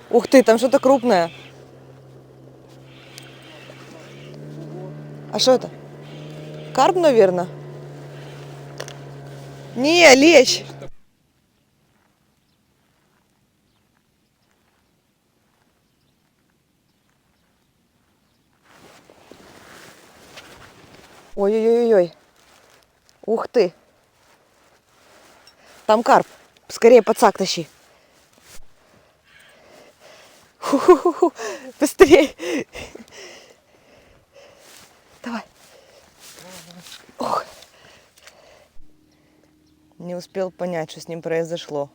Ух ты, там что-то крупное. А что это? Карп, наверное? Не, лещ. Ой-ой-ой-ой. Ух ты. Там карп. Скорее подсак тащи. Ху-ху-ху. Быстрее. Давай. Ох. Не успел понять, что с ним произошло.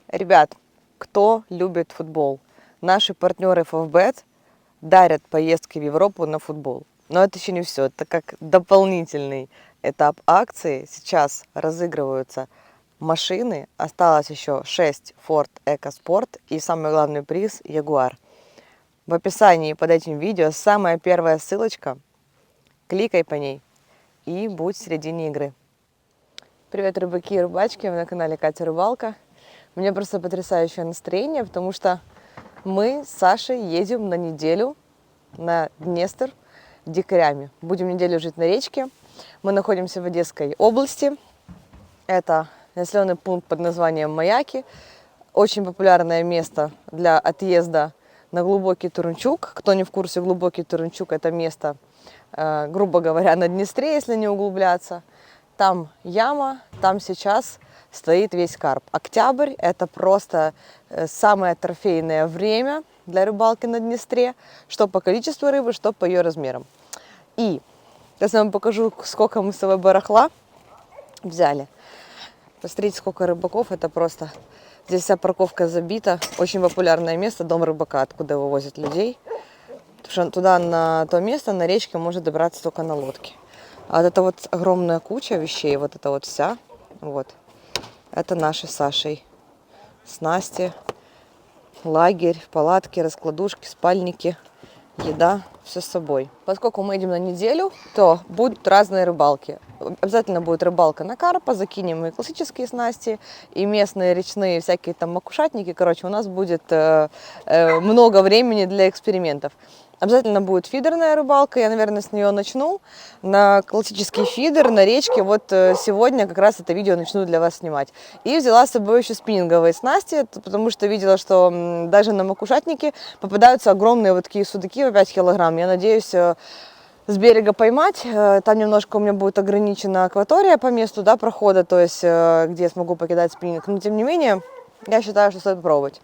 Ребят, кто любит футбол? Наши партнеры FFBet дарят поездки в Европу на футбол. Но это еще не все. Это как дополнительный этап акции. Сейчас разыгрываются машины. Осталось еще 6 Ford EcoSport и самый главный приз Jaguar. В описании под этим видео самая первая ссылочка. Кликай по ней и будь в середине игры. Привет, рыбаки и рыбачки, вы на канале Катя Рыбалка. У меня просто потрясающее настроение, потому что мы с Сашей едем на неделю на Днестр дикарями. Будем неделю жить на речке. Мы находимся в Одесской области. Это населенный пункт под названием Маяки. Очень популярное место для отъезда на глубокий Турунчук. Кто не в курсе, глубокий Турунчук – это место, грубо говоря, на Днестре, если не углубляться. Там яма, там сейчас стоит весь карп. Октябрь – это просто самое трофейное время для рыбалки на Днестре, что по количеству рыбы, что по ее размерам. И сейчас я вам покажу, сколько мы с собой барахла взяли. Посмотрите, сколько рыбаков, это просто... Здесь вся парковка забита. Очень популярное место, дом рыбака, откуда вывозят людей. Потому что туда, на то место, на речке можно добраться только на лодке. А вот это вот огромная куча вещей, вот это вот вся, вот. Это наши с Сашей снасти, лагерь, палатки, раскладушки, спальники, еда, все с собой. Поскольку мы едем на неделю, то будут разные рыбалки. Обязательно будет рыбалка на карпа, закинем и классические снасти, и местные речные всякие там макушатники. Короче, у нас будет много времени для экспериментов. Обязательно будет фидерная рыбалка, я, наверное, с нее начну. На классический фидер, на речке, вот сегодня как раз это видео начну для вас снимать. И взяла с собой еще спиннинговые снасти, потому что видела, что даже на макушатнике попадаются огромные вот такие судаки по 5 килограмм. Я надеюсь с берега поймать. Там немножко у меня будет ограничена акватория по месту, да, прохода, то есть где я смогу покидать спиннинг. Но тем не менее, я считаю, что стоит пробовать.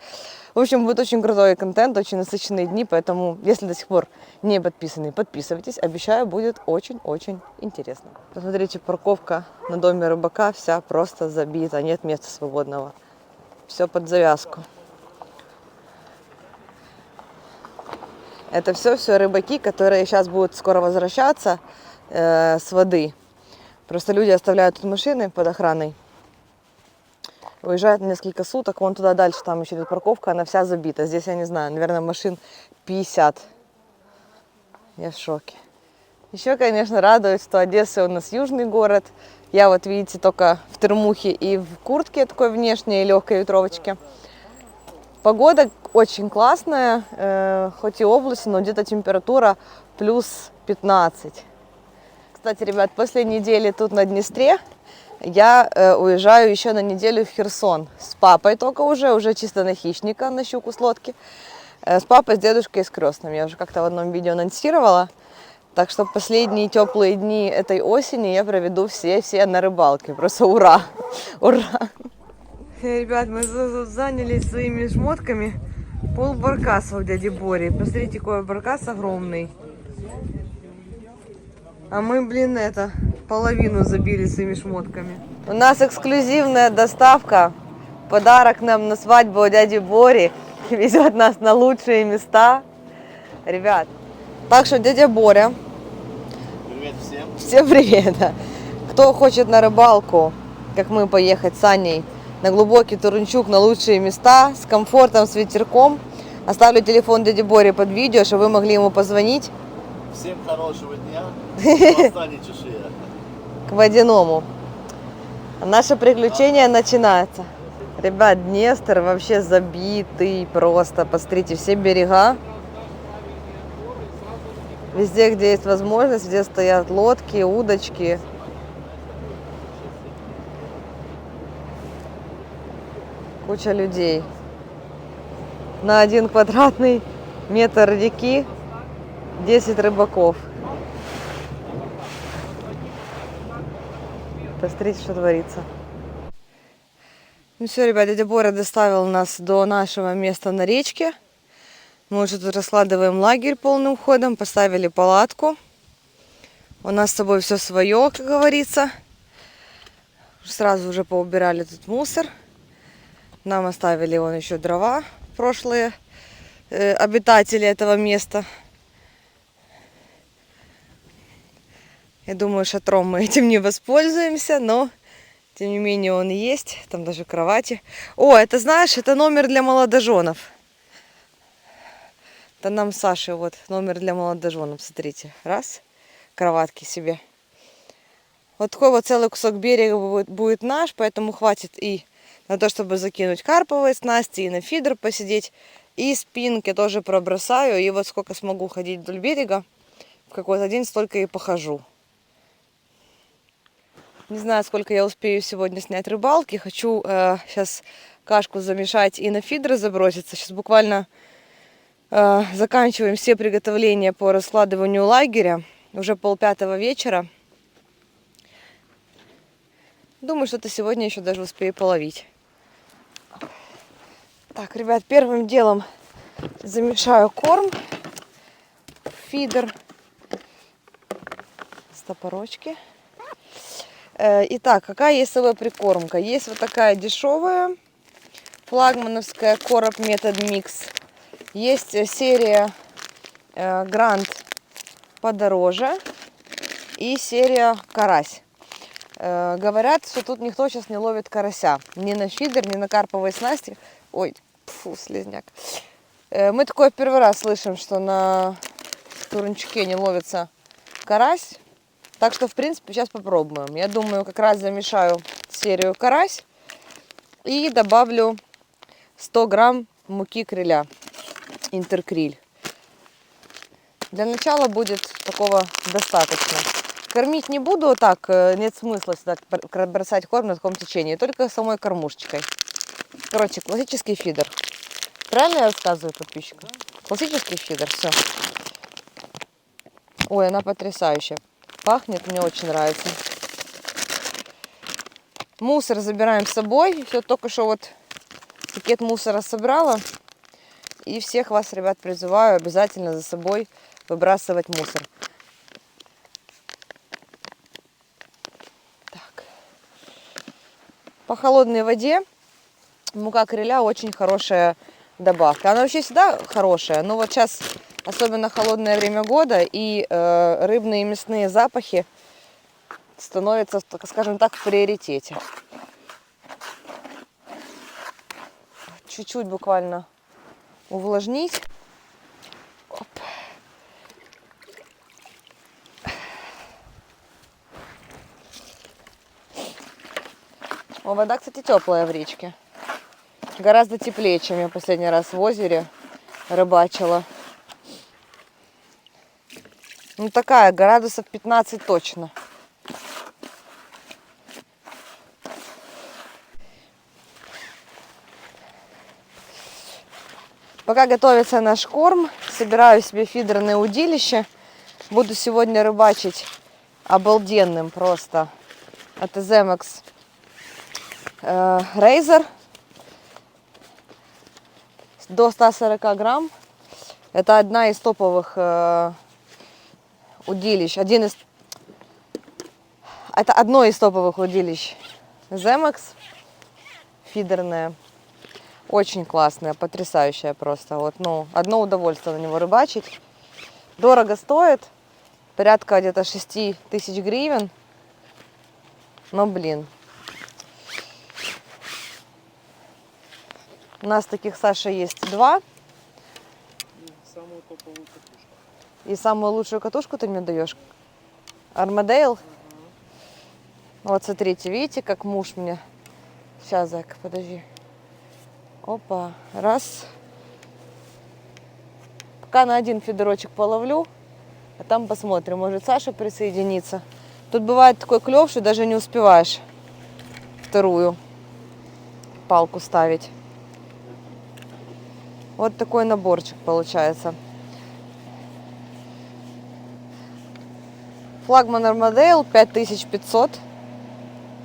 В общем, будет очень крутой контент, очень насыщенные дни, поэтому, если до сих пор не подписаны, подписывайтесь. Обещаю, будет очень-очень интересно. Посмотрите, парковка на доме рыбака вся просто забита, нет места свободного. Все под завязку. Это все рыбаки, которые сейчас будут скоро возвращаться с воды. Просто люди оставляют тут машины под охраной. Уезжают на несколько суток, вон туда дальше, там еще идет парковка, она вся забита. Здесь, я не знаю, наверное, машин 50. Я в шоке. Еще, конечно, радует, что Одесса у нас южный город. Я вот, видите, только в термухе и в куртке такой внешней легкой ветровочке. Погода очень классная, хоть и область, но где-то температура плюс 15. Кстати, ребят, после недели тут на Днестре я уезжаю еще на неделю в Херсон. С папой только уже чисто на хищника, на щуку с лодки. С папой, с дедушкой и с крестным. Я уже как-то в одном видео анонсировала. Так что последние теплые дни этой осени я проведу все на рыбалке. Просто ура! Ура! Ребят, мы занялись своими шмотками. Пол баркаса у дяди Бори. Посмотрите, какой баркас огромный. А мы, блин, половину забили своими шмотками. У нас эксклюзивная доставка. Подарок нам на свадьбу у дяди Бори. Везет нас на лучшие места. Ребят, так что дядя Боря. Привет всем. Всем привет. Кто хочет на рыбалку, как мы, поехать с Аней на глубокий Турунчук, на лучшие места, с комфортом, с ветерком. Оставлю телефон дяди Бори под видео, чтобы вы могли ему позвонить. Всем хорошего дня. Восстание чешуя. К водяному. Наше приключение начинается. Ребят, Днестр вообще забитый просто. Посмотрите, все берега. Везде, где есть возможность, везде стоят лодки, удочки. Куча людей. На 1 квадратный метр реки 10 рыбаков. Посмотрите, что творится. Ну все, ребят, дядя Боря доставил нас до нашего места на речке. Мы уже тут раскладываем лагерь полным ходом, поставили палатку. У нас с собой все свое, как говорится. Сразу уже поубирали тут мусор. Нам оставили вон еще дрова, прошлые обитатели этого места. Я думаю, шатром мы этим не воспользуемся, но тем не менее он есть. Там даже кровати. О, это знаешь, это номер для молодоженов. Это нам Саше вот номер для молодоженов. Смотрите, раз, кроватки себе. Вот такой вот целый кусок берега будет наш, поэтому хватит и на то, чтобы закинуть карповые снасти, и на фидер посидеть, и спинки тоже пробросаю. И вот сколько смогу ходить вдоль берега, в какой-то день столько и похожу. Не знаю, сколько я успею сегодня снять рыбалки. Хочу сейчас кашку замешать и на фидер заброситься. Сейчас буквально заканчиваем все приготовления по раскладыванию лагеря. Уже 4:30 вечера. Думаю, что-то сегодня еще даже успею половить. Так, ребят, первым делом замешаю корм в фидер. Стопорочки. Итак, какая есть с собой прикормка? Есть вот такая дешевая флагмановская Короб Метод Микс. Есть серия Гранд подороже и серия Карась. Говорят, что тут никто сейчас не ловит карася. Ни на фидер, ни на карповые снасти. Ой, фу, слизняк. Мы такое первый раз слышим, что на Турунчуке не ловится карась. Так что, в принципе, сейчас попробуем. Я думаю, как раз замешаю серию карась и добавлю 100 грамм муки криля. Интеркриль. Для начала будет такого достаточно. Кормить не буду так, нет смысла сюда бросать корм на таком течении, только самой кормушечкой. Короче, классический фидер. Правильно я рассказываю подписчикам? Классический фидер, все. Ой, она потрясающая. Пахнет, мне очень нравится. Мусор забираем с собой. Все, только что вот пакет мусора собрала. И всех вас, ребят, призываю обязательно за собой выбрасывать мусор. Так. По холодной воде мука криля очень хорошая добавка. Она вообще всегда хорошая, но вот сейчас особенно холодное время года, и рыбные и мясные запахи становятся, скажем так, в приоритете. Чуть-чуть буквально увлажнить. Оп. О, вода, кстати, теплая в речке. Гораздо теплее, чем я последний раз в озере рыбачила. Ну такая, градусов 15 точно. Пока готовится наш корм, собираю себе фидерное удилище. Буду сегодня рыбачить обалденным просто от Zemax Razor до 140 грамм. Это одна из топовых удилищ. Это одно из топовых удилищ Zemax фидерное. Очень классная, потрясающая просто. Вот, ну, одно удовольствие на него рыбачить. Дорого стоит. Порядка где-то 6000 гривен. Но, блин. У нас таких, Саша, есть 2. И самую топовую катушку. И самую лучшую катушку ты мне даешь? Армадейл? Вот смотрите, видите, как муж мне... Сейчас, Зайка, подожди. Опа, раз. Пока на один фидерочек половлю, а там посмотрим, может Саша присоединится. Тут бывает такой клев, что даже не успеваешь вторую палку ставить. Вот такой наборчик получается. Флагман Армадейл 5500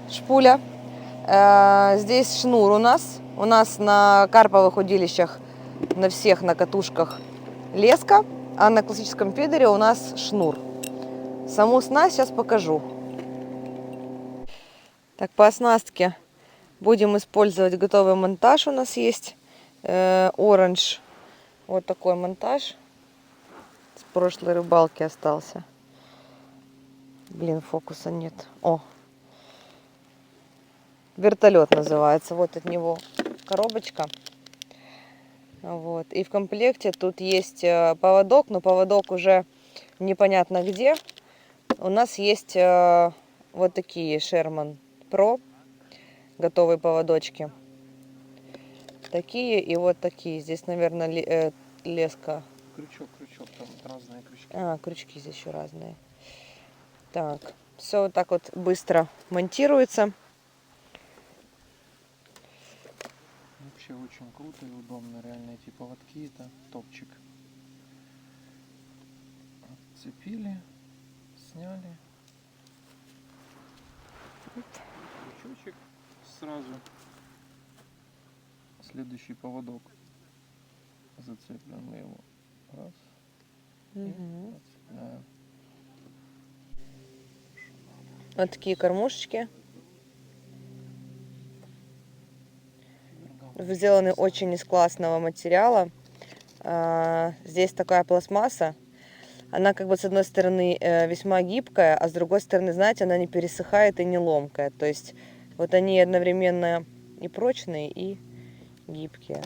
шпуля. Здесь шнур у нас. У нас на карповых удилищах на всех на катушках леска, а на классическом фидере у нас шнур. Саму снасть сейчас покажу. Так, по оснастке будем использовать готовый монтаж. У нас есть оранж. Вот такой монтаж. С прошлой рыбалки остался. Блин, фокуса нет. О! Вертолет называется. Вот от него коробочка. Вот. И в комплекте тут есть поводок, но поводок уже непонятно где. У нас есть вот такие Sherman Pro готовые поводочки. Такие и вот такие. Здесь, наверное, леска. Крючок, там разные крючки. А, крючки здесь еще разные. Так, все вот так вот быстро монтируется. Вообще очень круто и удобно. Реально эти поводки это топчик. Отцепили, сняли. Крючочек сразу. Следующий поводок. Зацеплен мы его. Раз. И отцепляем. Вот такие кормушечки. Сделаны очень из классного материала. Здесь такая пластмасса. Она как бы с одной стороны весьма гибкая, а с другой стороны, знаете, она не пересыхает и не ломкая. То есть вот они одновременно и прочные, и гибкие.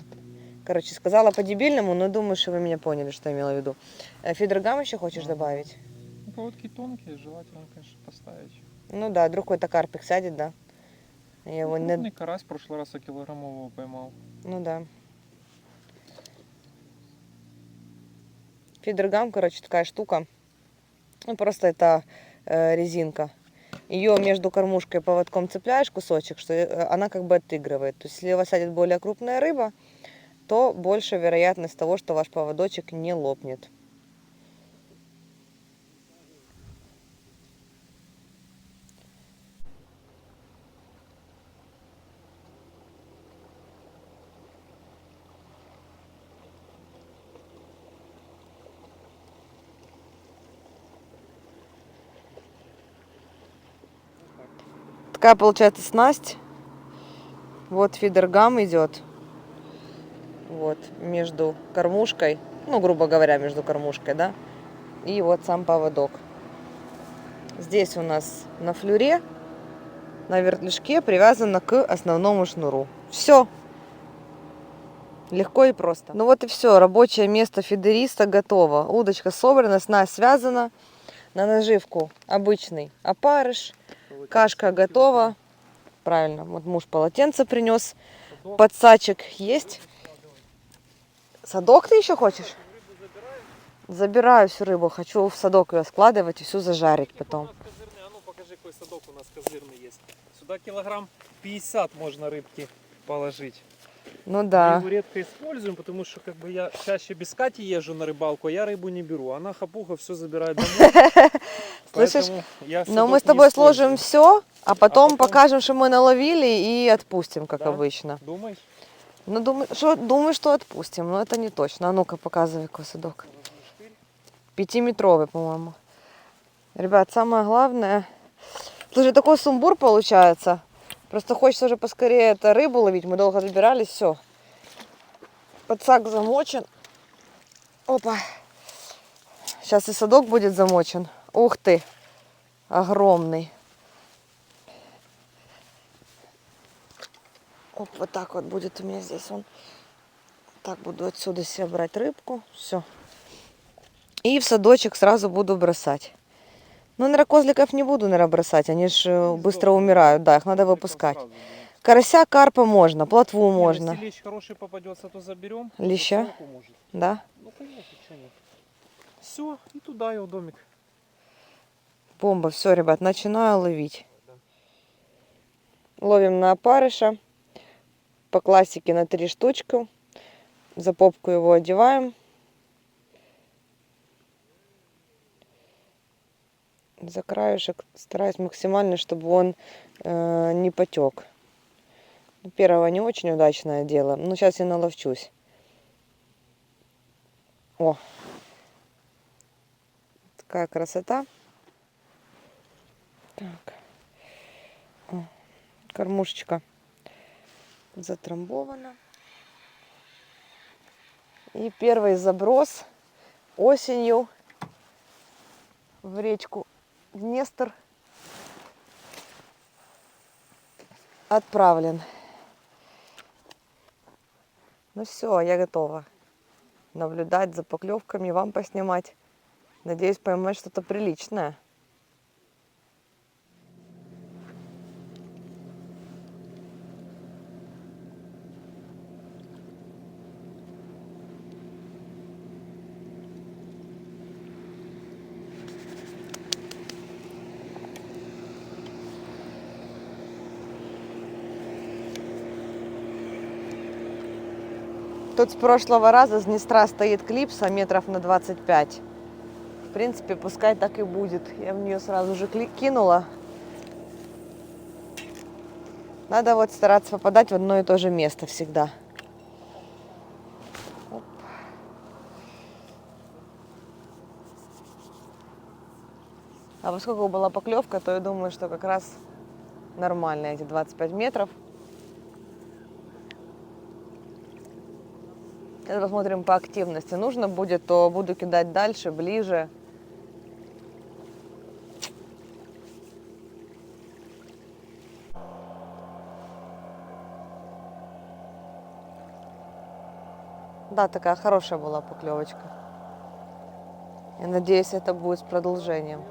Короче, сказала по-дебильному, но думаю, что вы меня поняли, что я имела в виду. Фидергам еще хочешь добавить? Ну, поводки тонкие, желательно, конечно, поставить. Ну да, вдруг какой-то карпик сядет, да? Я его не... Крупный карась в прошлый раз я килограммового поймал. Ну да. Фидергам, короче, такая штука. Ну, просто это резинка. Ее между кормушкой и поводком цепляешь кусочек, что она как бы отыгрывает. То есть, если у вас сядет более крупная рыба, то больше вероятность того, что ваш поводочек не лопнет. Такая получается снасть. Вот фидергам идет. Вот между кормушкой, ну, грубо говоря, между кормушкой, да, и вот сам поводок. Здесь у нас на флюре, на вертлюжке привязано к основному шнуру. Все. Легко и просто. Ну вот и все. Рабочее место фидериста готово. Удочка собрана, снасть связана. На наживку обычный опарыш. Кашка готова. Правильно. Вот муж полотенце принес. Подсачек есть. Садок ты еще хочешь? Забираю всю рыбу. Хочу в садок ее складывать и всю зажарить потом. А ну покажи, какой садок у нас козырный есть. Сюда килограмм 50 можно рыбки положить. Ну Мы да. его редко используем, потому что как бы я чаще без Кати езжу на рыбалку, а я рыбу не беру. Она хапуха все забирает домой. Слышишь? Поэтому я Но мы садок с тобой не использую. сложим все, а потом потом- покажем, что мы наловили и отпустим, как Да? обычно. Думаешь? Ну, думаю, что отпустим, но это не точно. А ну-ка, показывай, какой садок. 5-метровый, по-моему. Ребят, самое главное... Слушай, такой сумбур получается. Просто хочется уже поскорее это рыбу ловить. Мы долго добирались, все. Подсак замочен. Опа. Сейчас и садок будет замочен. Ух ты. Огромный. Оп, вот так вот будет у меня здесь он Так, буду отсюда себе брать рыбку. Все. И в садочек сразу буду бросать. Ну, наверное, козликов не буду, наверное, бросать. Они же быстро умирают. Да, их надо выпускать. Карася, карпа можно, плотву можно. Если лещ хороший попадется, то заберем. Леща? Соку может. Да? Ну, конечно, что нет. Все, и туда его домик. Бомба. Все, ребят, начинаю ловить. Ловим на опарыша. По классике на 3 штучки. За попку его одеваем. За краешек стараюсь максимально, чтобы он не потек. Первого не очень удачное дело. Но сейчас я наловчусь. О! Такая красота. Так. О, кормушечка затрамбована. И первый заброс осенью в речку Днестр отправлен. Ну все, я готова наблюдать за поклевками, вам поснимать. Надеюсь, поймать что-то приличное. Тут с прошлого раза с Днестра стоит клипса метров на 25. В принципе, пускай так и будет. Я в нее сразу же кинула. Надо вот стараться попадать в одно и то же место всегда. Оп. А поскольку была поклевка, то я думаю, что как раз нормально эти 25 метров. Сейчас посмотрим по активности. Нужно будет, то буду кидать дальше, ближе. Да, такая хорошая была поклевочка. Я надеюсь, это будет с продолжением.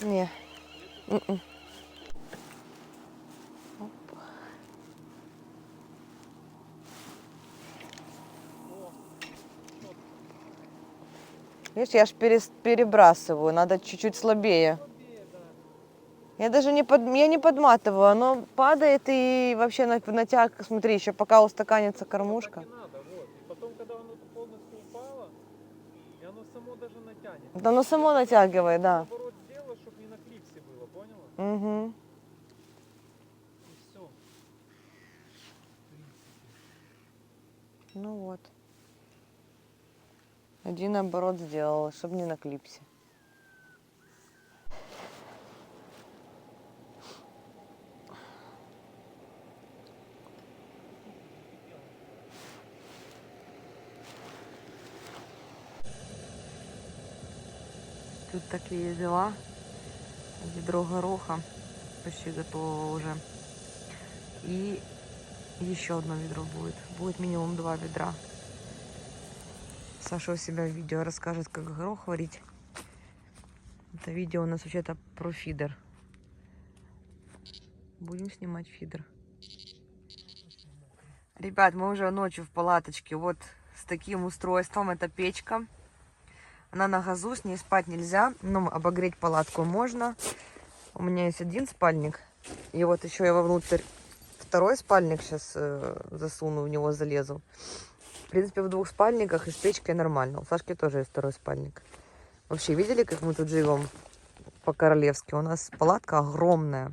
Не. М-м. Оп. Видишь, я ж перебрасываю, надо чуть-чуть слабее. Я даже я не подматываю, оно падает и вообще натяг, смотри, еще пока устаканится кормушка. Так и надо, вот. И потом, когда оно полностью упало, и оно само даже натянет. Да, оно само натягивает, да. Наоборот сделала, чтобы не на клипсе было, поняла? Угу. И все. Ну вот. Один оборот сделала, чтобы не на клипсе. Тут такие дела. Ведро гороха почти готово уже. И еще одно ведро будет. Будет минимум 2 ведра. Саша у себя в видео расскажет, как горох варить. Это видео у нас вообще-то про фидер. Будем снимать фидер. Ребят, мы уже ночью в палаточке. Вот с таким устройством. Это печка. Она на газу, с ней спать нельзя. Но обогреть палатку можно. У меня есть один спальник. И вот еще я вовнутрь второй спальник сейчас засуну, в него залезу. В принципе, в двух спальниках и с печкой нормально. У Сашки тоже есть второй спальник. Вообще, видели, как мы тут живем по-королевски? У нас палатка огромная.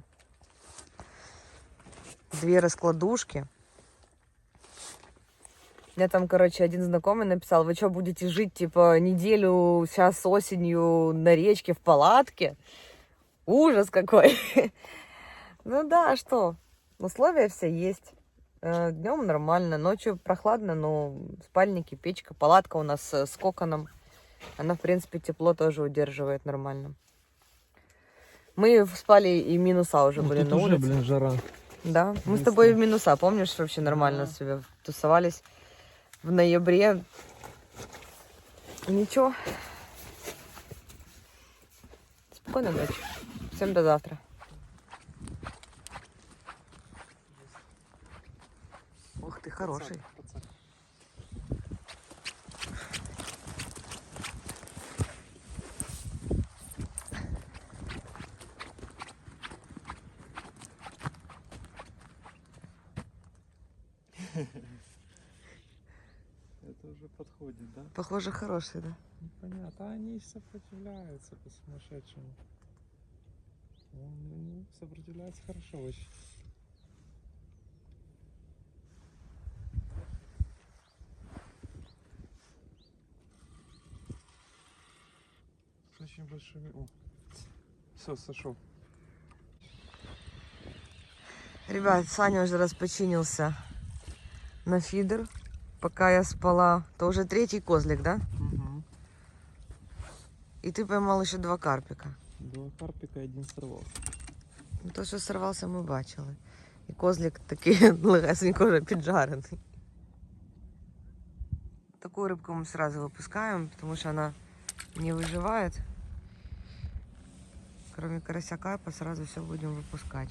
2 раскладушки. Мне там, короче, один знакомый написал: вы что, будете жить, типа, неделю сейчас осенью на речке в палатке? Ужас какой! Ну да, а что? Условия все есть. Днем нормально, ночью прохладно, но спальники, печка, палатка у нас с коконом. Она, в принципе, тепло тоже удерживает нормально. Мы спали и минуса уже были на улице. жара. Да, мы с тобой в минуса, помнишь, вообще нормально себе тусовались в ноябре. Ничего. Спокойной ночи. Всем до завтра. Ух ты, хороший. Это уже подходит, да? Похоже, хороший, да? Непонятно. А они сопротивляются по-сумасшедшему. Он сопротивляется хорошо очень. С очень большими... О, все, сошел. Ребят, Саня уже распочинился на фидер. Пока я спала, то уже 3-й козлик, да? Угу. И ты поймал еще 2 карпика. 2 карпика, 1 сорвался. Ну, то, що сорвався, ми бачили. І козлик такий легесенько вже піджарений. Такую рыбку мы сразу выпускаем, потому что она не выживает. Кроме карася карпа сразу все будем выпускать.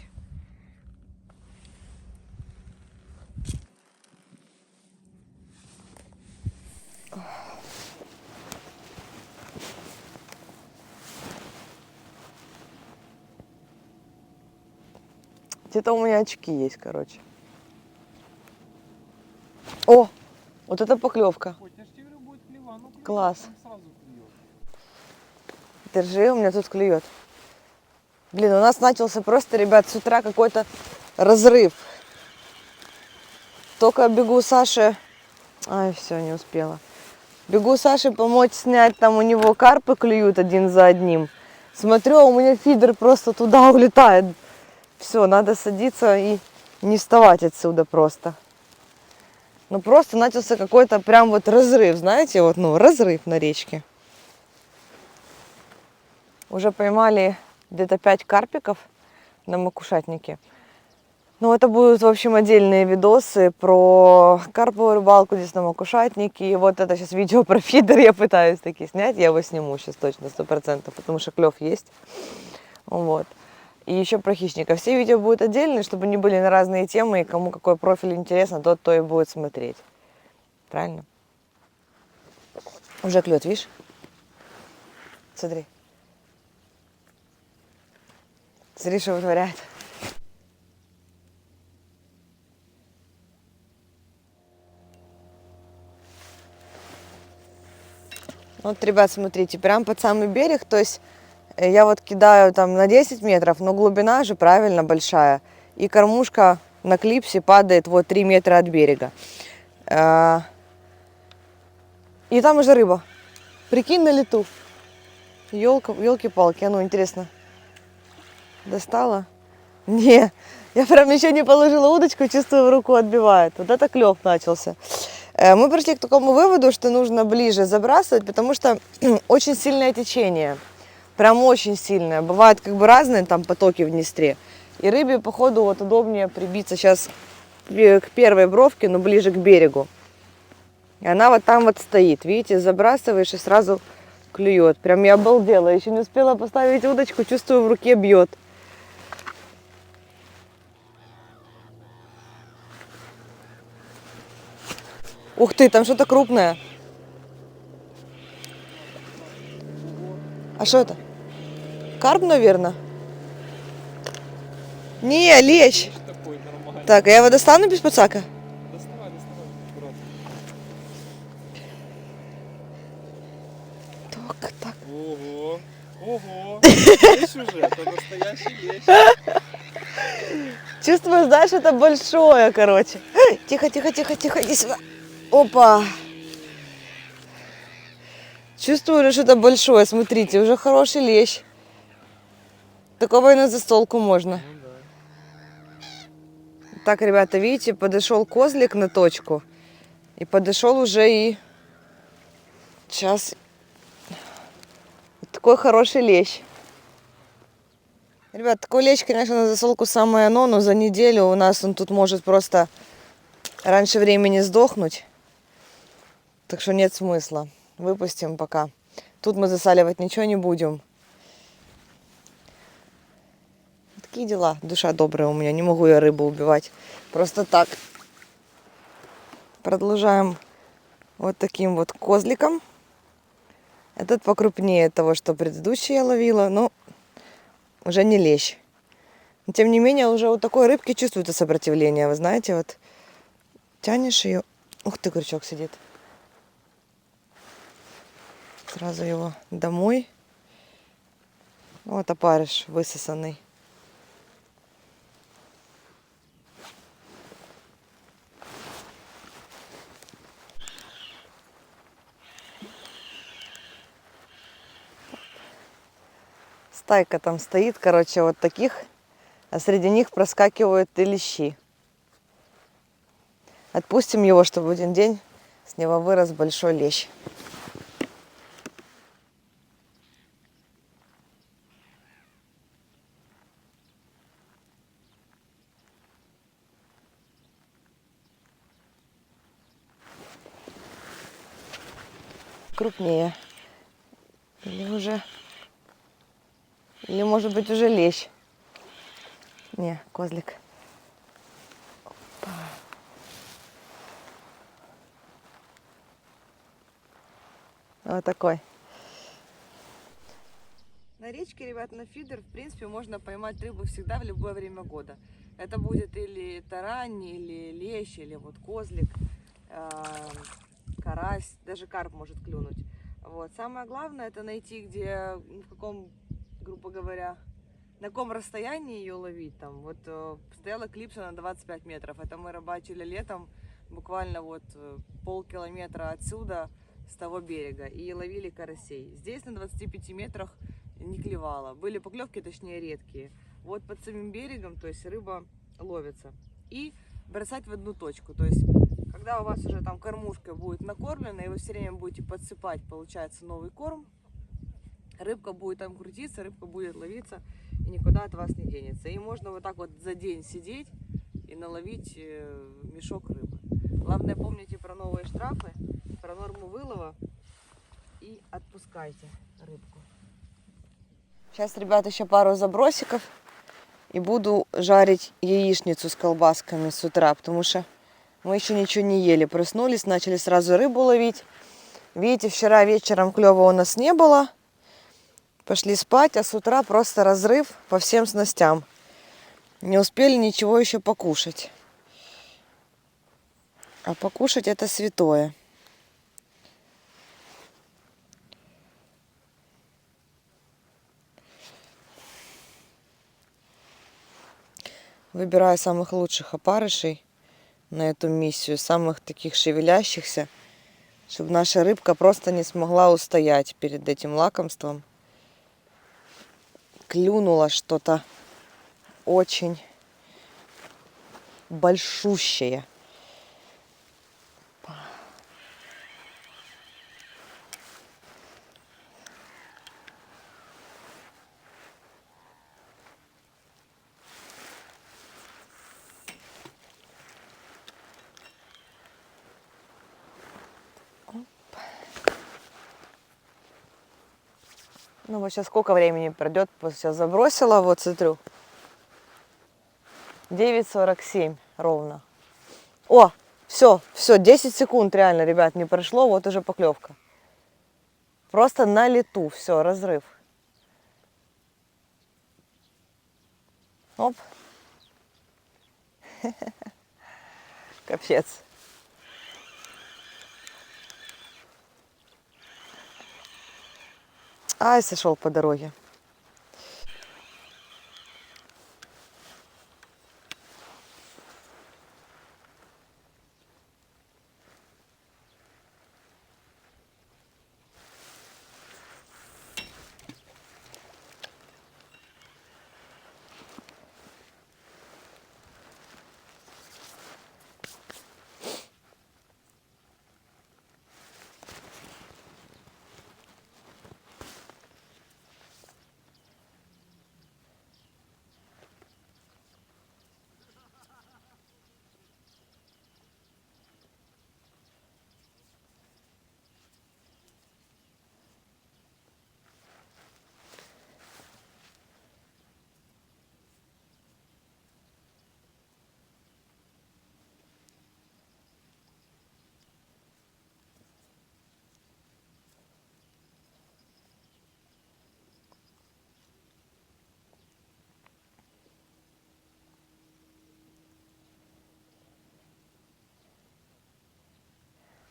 Где-то у меня очки есть, короче. О, вот это поклевка. Ой, я ж тебе говорю, будет клева. Ну, клюет, Класс. там сразу клюет. Держи, у меня тут клюет. Блин, у нас начался просто, ребят, с утра какой-то разрыв. Только бегу Саше... Ай, все, не успела. Бегу Саше помочь снять, там у него карпы клюют один за одним. Смотрю, а у меня фидер просто туда улетает. Все, надо садиться и не вставать отсюда просто. Ну просто начался какой-то прям вот разрыв, знаете, вот, ну, разрыв на речке. Уже поймали где-то 5 карпиков на макушатнике. Ну, это будут, в общем, отдельные видосы про карповую рыбалку здесь на макушатнике. И вот это сейчас видео про фидер я пытаюсь таки снять. Я его сниму сейчас точно, 100%, потому что клев есть. Вот. И еще про хищника. Все видео будут отдельные, чтобы они были на разные темы. И кому какой профиль интересно, тот то и будет смотреть. Правильно? Уже клюет, видишь? Смотри. Смотри, что вытворяет. Вот, ребят, смотрите, прям под самый берег, то есть я вот кидаю там на 10 метров, но глубина же правильно большая. И кормушка на клипсе падает вот 3 метра от берега. И там уже рыба. Прикинь, на лету. Ёлки-палки, ну интересно. Достала? Не, я прям еще не положила удочку, чувствую, руку отбивает. Вот это клев начался. Мы пришли к такому выводу, что нужно ближе забрасывать, потому что очень сильное течение. Прям очень сильное. Бывают как бы разные там потоки в Днестре. И рыбе, походу, вот удобнее прибиться сейчас к первой бровке, но ближе к берегу. И она вот там вот стоит. Видите, забрасываешь и сразу клюет. Прям я обалдела. Еще не успела поставить удочку, чувствую, в руке бьет. Ух ты, там что-то крупное. А что это? Карп, наверное? Не, лещ. Видишь, такой нормальный. Так, а я его достану без пацака? Доставай, аккуратно. Так. Ого, ого, лещ уже, это настоящий лещ. Чувствую, знаешь, это большое, короче. Тихо, иди сюда. Опа. Чувствую, что это большое, смотрите, уже хороший лещ. Такого и на застолку можно. Ну да. Так, ребята, видите, подошел козлик на точку. И подошел уже и... Сейчас. Вот такой хороший лещ. Ребят, такой лещ, конечно, на засолку самое оно, но за неделю у нас он тут может просто раньше времени сдохнуть. Так что нет смысла. Выпустим пока. Тут мы засаливать ничего не будем. Такие дела. Душа добрая у меня. Не могу я рыбу убивать. Просто так. Продолжаем вот таким вот козликом. Этот покрупнее того, что предыдущий я ловила, но уже не лещ. Но, тем не менее, уже у такой рыбки чувствуется сопротивление. Вы знаете, вот тянешь ее. Ух ты, крючок сидит. Сразу его домой. Вот опарыш высосанный. Стайка там стоит, короче, вот таких, а среди них проскакивают и лещи. Отпустим его, чтобы в один день с него вырос большой лещ. Крупнее. Или может быть уже лещ. Не, козлик. Опа. Вот такой. На речке, ребят, на фидер, в принципе, можно поймать рыбу всегда в любое время года. Это будет или тарань, или лещ, или вот козлик, карась, даже карп может клюнуть. Вот. Самое главное это найти, где, в каком, грубо говоря, на каком расстоянии ее ловить. Там вот стояла клипса на 25 метров. Это мы рыбачили летом, буквально вот полкилометра отсюда, с того берега, и ловили карасей. Здесь на 25 метрах не клевала. Были поклевки, точнее, редкие. Вот под самим берегом, то есть рыба ловится. И бросать в одну точку. То есть, когда у вас уже там кормушка будет накормлена, и вы все время будете подсыпать, получается, новый корм, рыбка будет там крутиться, рыбка будет ловиться и никуда от вас не денется. И можно вот так вот за день сидеть и наловить мешок рыбы. Главное, помните про новые штрафы, про норму вылова и отпускайте рыбку. Сейчас, ребят, еще пару забросиков и буду жарить яичницу с колбасками с утра, потому что мы еще ничего не ели. Проснулись, начали сразу рыбу ловить. Видите, вчера вечером клёва у нас не было. Пошли спать, а с утра просто разрыв по всем снастям. Не успели ничего еще покушать. А покушать это святое. Выбираю самых лучших опарышей на эту миссию, самых таких шевелящихся, чтобы наша рыбка просто не смогла устоять перед этим лакомством. Клюнуло что-то очень большущее. Ну вот сейчас сколько времени пройдет, сейчас забросила, вот смотрю. 9:47 ровно. О, все, 10 секунд реально, ребят, не прошло, вот уже поклевка. Просто на лету, все, разрыв. Оп. Капец. Ай, сошел по дороге.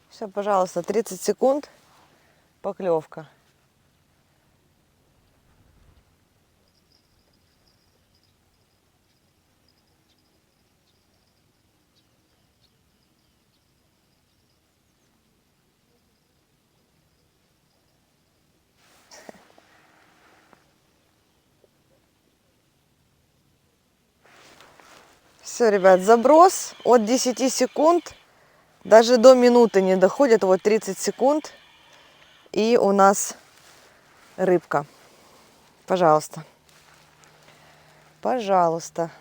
Все, пожалуйста, 30 секунд, поклевка. Все, ребят, заброс от 10 секунд, даже до минуты не доходит, вот 30 секунд, и у нас рыбка. Пожалуйста. Пожалуйста.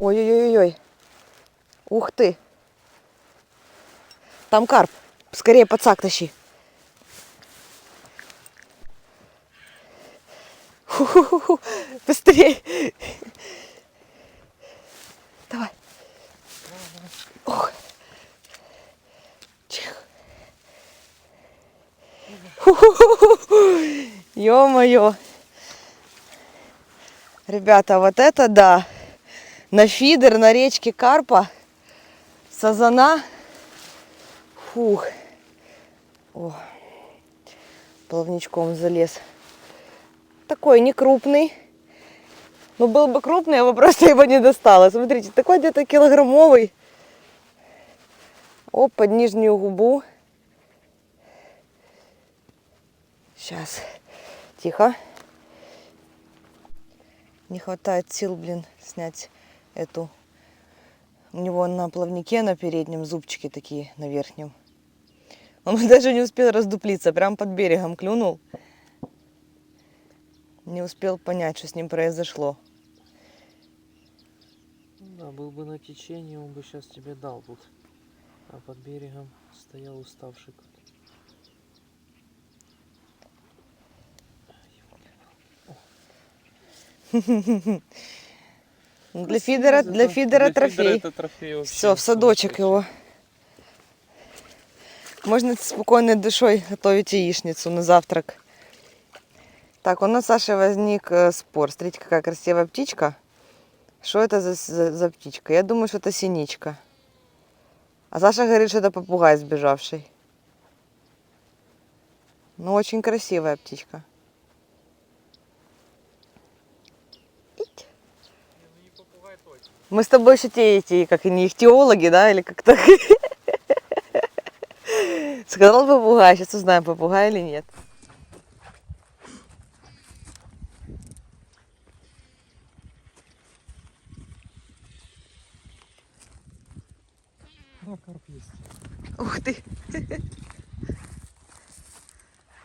Ой-ой-ой-ой. Ух ты. Там карп. Скорее подсак тащи. Ху-ху-ху. Быстрее. Давай. Ох. Чих. Ё-моё. Ребята, вот это да. На фидер, на речке карпа, сазана. Фух. О. Плавничком залез. Такой не крупный. Но был бы крупный, я бы просто его не достала. Смотрите, такой где-то килограммовый. О, под нижнюю губу. Сейчас. Тихо. Не хватает сил, блин, снять эту. У него на плавнике на переднем зубчики такие на верхнем. Он даже не успел раздуплиться, прям под берегом клюнул. Не успел понять, что с ним произошло. Да, был бы на течении, он бы сейчас тебе дал тут. А под берегом стоял уставший кот. Для Красиво фидера, зато. для фидера трофей. это трофей вообще. Все, в садочек его. Можно с спокойной душой готовить яичницу на завтрак. Так, у нас с Сашей возник спор. Смотрите, какая красивая птичка. Что это за птичка? Я думаю, что это синичка. А Саша говорит, что это попугай сбежавший. Ну, очень красивая птичка. Ить. Мы с тобой еще эти, как они, ихтиологи, да, или как так? Сказал попугай, сейчас узнаем, попугай или нет. Да, карп есть. Ух ты!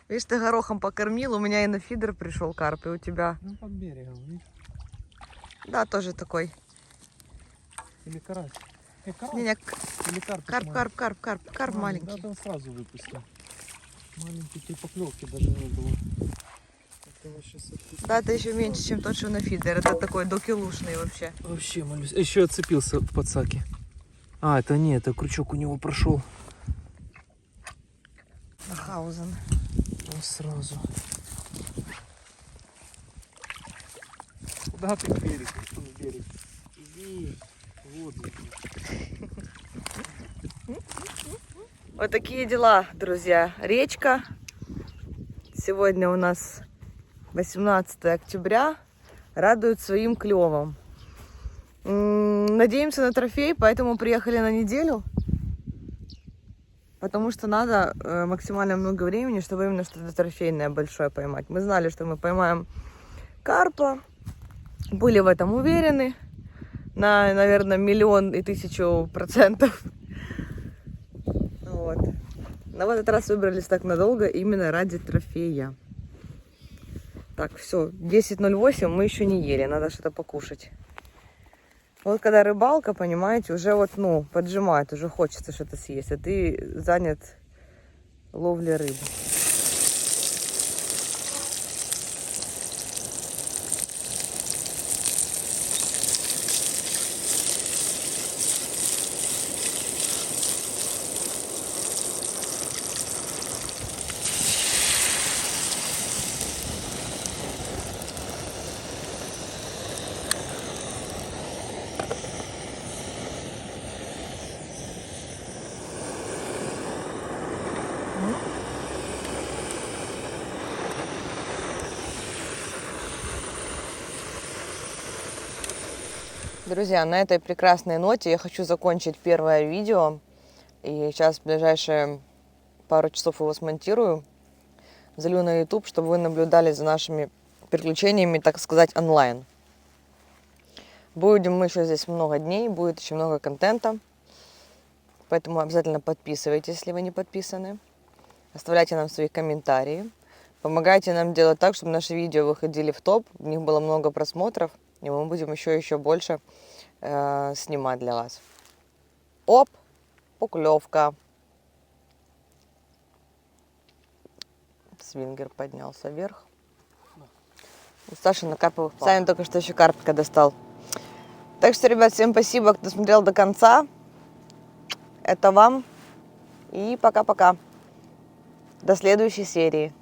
Видишь, ты горохом покормил, у меня и на фидер пришел карп, и у тебя. Ну, под берегом, видишь? Да, тоже такой. Или карась. Карась? Не-не, Или карп? карп маленький. Да, там сразу выпустил. Маленький, и поклевки даже не было. Это вообще Да, это еще меньше, чем тот, что на фидер. Это такой докилушный вообще. Вообще молюсь. Еще отцепился в подсаке. А, это не, это крючок у него прошел. Хаузен. Ну, сразу. Куда ты в берег? Что в берег? Иди. Вот. Вот такие дела, друзья. Речка. Сегодня у нас 18 октября. Радует своим клевом. Надеемся на трофей, поэтому приехали на неделю. Потому что надо максимально много времени, чтобы именно что-то трофейное большое поймать. Мы знали, что мы поймаем карпа. Были в этом уверены. На, наверное, 1,1000,000%. Вот. Но в этот раз выбрались так надолго именно ради трофея. Так, все, 10:08, мы еще не ели, надо что-то покушать. Вот когда рыбалка, понимаете, уже вот, ну, поджимает, уже хочется что-то съесть, а ты занят ловлей рыбы. Друзья, на этой прекрасной ноте я хочу закончить первое видео. И сейчас в ближайшие пару часов его смонтирую. Залью на YouTube, чтобы вы наблюдали за нашими приключениями, так сказать, онлайн. Будем мы еще здесь много дней, будет еще много контента. Поэтому обязательно подписывайтесь, если вы не подписаны. Оставляйте нам свои комментарии. Помогайте нам делать так, чтобы наши видео выходили в топ. В них было много просмотров. И мы будем еще больше снимать для вас. Оп, поклевка. Свингер поднялся вверх. У Саши на карповых палках. Саня только что еще карпика достал. Так что, ребят, всем спасибо, кто смотрел до конца. Это вам. И пока-пока. До следующей серии.